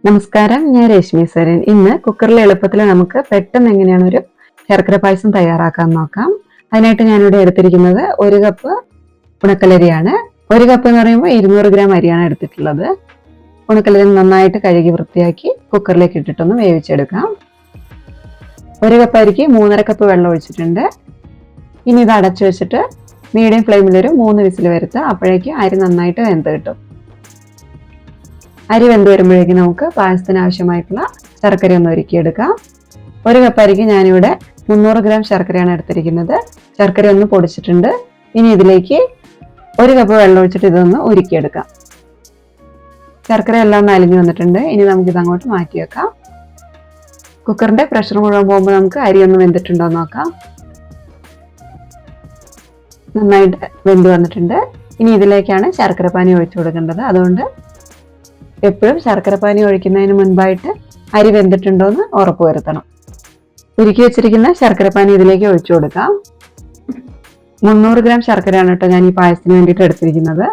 നമസ്കാരം, ഞാൻ രശ്മി സരൻ. ഇന്ന് കുക്കറിൽ എളുപ്പത്തിൽ നമുക്ക് പെട്ടെന്ന് എങ്ങനെയാണ് ഒരു ശർക്കര പായസം തയ്യാറാക്കാൻ നോക്കാം. അതിനായിട്ട് ഞാനിവിടെ എടുത്തിരിക്കുന്നത് 1 കപ്പ് ഉണക്കലരിയാണ്. 1 കപ്പ് എന്ന് പറയുമ്പോൾ 200 ഗ്രാം അരിയാണ് എടുത്തിട്ടുള്ളത്. ഉണക്കലരി നന്നായിട്ട് കഴുകി വൃത്തിയാക്കി കുക്കറിലേക്ക് ഇട്ടിട്ടൊന്ന് വേവിച്ചെടുക്കാം. 1 കപ്പ് അരിക്ക് 3.5 കപ്പ് വെള്ളം ഒഴിച്ചിട്ടുണ്ട്. ഇനി ഇത് അടച്ചു വെച്ചിട്ട് മീഡിയം ഫ്ലെയിമിൽ ഒരു 3 വിസിൽ വരുത്തുക. അപ്പോഴേക്ക് അരി നന്നായിട്ട് വെന്ത് കിട്ടും. അരി വെന്ത് വരുമ്പോഴേക്കും നമുക്ക് പായസത്തിന് ആവശ്യമായിട്ടുള്ള ശർക്കര ഒന്ന് ഒരുക്കിയെടുക്കാം. 1 കപ്പ് അരിക്ക് ഞാനിവിടെ 300 ഗ്രാം ശർക്കരയാണ് എടുത്തിരിക്കുന്നത്. ശർക്കര ഒന്ന് പൊടിച്ചിട്ടുണ്ട്. ഇനി ഇതിലേക്ക് 1 കപ്പ് വെള്ളം ഒഴിച്ചിട്ട് ഇതൊന്ന് ഉരുക്കിയെടുക്കാം. ശർക്കര എല്ലാം ഒന്ന് അലിഞ്ഞു വന്നിട്ടുണ്ട്. ഇനി നമുക്കിത് അങ്ങോട്ട് മാറ്റി വെക്കാം. കുക്കറിന്റെ പ്രഷർ മുഴുവൻ പോകുമ്പോൾ നമുക്ക് അരി ഒന്ന് വെന്തിട്ടുണ്ടോ എന്ന് നോക്കാം. നന്നായിട്ട് വെന്ത് വന്നിട്ടുണ്ട്. ഇനി ഇതിലേക്കാണ് ശർക്കര പാനി ഒഴിച്ചു കൊടുക്കേണ്ടത്. അതുകൊണ്ട് എപ്പോഴും ശർക്കരപ്പാനി ഒഴിക്കുന്നതിന് മുൻപായിട്ട് അരി വെന്തിട്ടുണ്ടോ എന്ന് ഉറപ്പുവരുത്തണം. ഉരുക്കി വെച്ചിരിക്കുന്ന ശർക്കരപ്പാനി ഇതിലേക്ക് ഒഴിച്ചു കൊടുക്കാം. 300 ഗ്രാം ശർക്കരയാണ് കേട്ടോ ഞാൻ ഈ പായസത്തിന് വേണ്ടിയിട്ട് എടുത്തിരിക്കുന്നത്.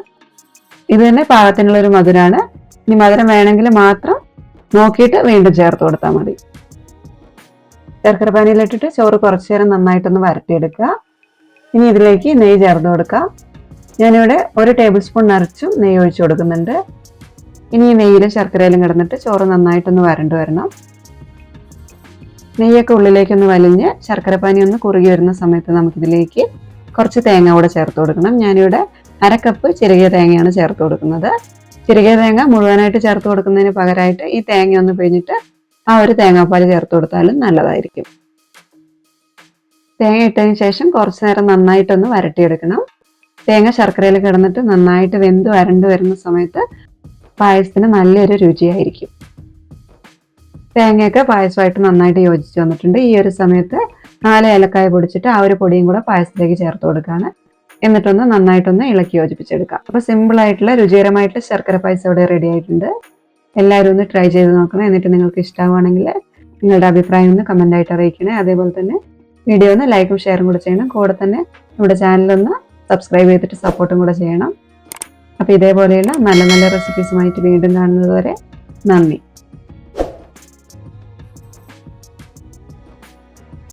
ഇത് തന്നെ പാകത്തിനുള്ളൊരു മധുരമാണ്. ഇനി മധുരം വേണമെങ്കിൽ മാത്രം നോക്കിയിട്ട് വീണ്ടും ചേർത്ത് കൊടുത്താൽ മതി. ശർക്കരപ്പാനിയിലിട്ടിട്ട് ചോറ് കുറച്ചു നേരം നന്നായിട്ടൊന്ന് വരട്ടിയെടുക്കുക. ഇനി ഇതിലേക്ക് നെയ്യ് ചേർത്ത് കൊടുക്കാം. ഞാനിവിടെ 1 ടേബിൾ സ്പൂൺ നിറച്ചും നെയ്യ് ഒഴിച്ചു കൊടുക്കുന്നുണ്ട്. ഇനി ഈ നെയ്യിലും ശർക്കരയിലും കിടന്നിട്ട് ചോറ് നന്നായിട്ടൊന്ന് വരണ്ടു വരണം. നെയ്യൊക്കെ ഉള്ളിലേക്കൊന്ന് വലിഞ്ഞ് ശർക്കരപ്പാനി ഒന്ന് കുറുകി വരുന്ന സമയത്ത് നമുക്കിതിലേക്ക് കുറച്ച് തേങ്ങ കൂടെ ചേർത്ത് കൊടുക്കണം. ഞാനിവിടെ 1/2 കപ്പ് ചിരകിയ തേങ്ങയാണ് ചേർത്ത് കൊടുക്കുന്നത്. ചിരകിയ തേങ്ങ മുഴുവനായിട്ട് ചേർത്ത് കൊടുക്കുന്നതിന് പകരമായിട്ട് ഈ തേങ്ങ ഒന്ന് പിഴിഞ്ഞിട്ട് ആ ഒരു തേങ്ങാപ്പാൽ ചേർത്ത് കൊടുത്താലും നല്ലതായിരിക്കും. തേങ്ങ ഇട്ടതിന് ശേഷം കുറച്ചു നേരം നന്നായിട്ടൊന്ന് വരട്ടിയെടുക്കണം. തേങ്ങ ശർക്കരയിൽ കിടന്നിട്ട് നന്നായിട്ട് വെന്ത് വരണ്ടു വരുന്ന സമയത്ത് പായസത്തിന് നല്ലൊരു രുചിയായിരിക്കും. തേങ്ങയൊക്കെ പായസമായിട്ട് നന്നായിട്ട് യോജിച്ച് വന്നിട്ടുണ്ട്. ഈ ഒരു സമയത്ത് 4 ഏലക്കായ പൊടിച്ചിട്ട് ആ ഒരു പൊടിയും കൂടെ പായസത്തിലേക്ക് ചേർത്ത് കൊടുക്കുകയാണ്. എന്നിട്ടൊന്ന് നന്നായിട്ടൊന്ന് ഇളക്കി യോജിപ്പിച്ചെടുക്കാം. അപ്പോൾ സിമ്പിളായിട്ടുള്ള രുചികരമായിട്ടുള്ള ശർക്കര പായസം ഇവിടെ റെഡി ആയിട്ടുണ്ട്. എല്ലാവരും ഒന്ന് ട്രൈ ചെയ്ത് നോക്കണം. എന്നിട്ട് നിങ്ങൾക്ക് ഇഷ്ടമാണെങ്കിൽ നിങ്ങളുടെ അഭിപ്രായം ഒന്ന് കമൻ്റായിട്ട് അറിയിക്കണേ. അതേപോലെ തന്നെ വീഡിയോ ഒന്ന് ലൈക്കും ഷെയറും കൂടെ ചെയ്യണം. കൂടെ തന്നെ നമ്മുടെ ചാനലൊന്ന് സബ്സ്ക്രൈബ് ചെയ്തിട്ട് സപ്പോർട്ടും കൂടെ ചെയ്യണം. അപ്പോൾ ഇതേപോലെയുള്ള നല്ല നല്ല റെസിപ്പീസുമായിട്ട് വീണ്ടും കാണുന്നത് വരെ നന്ദി.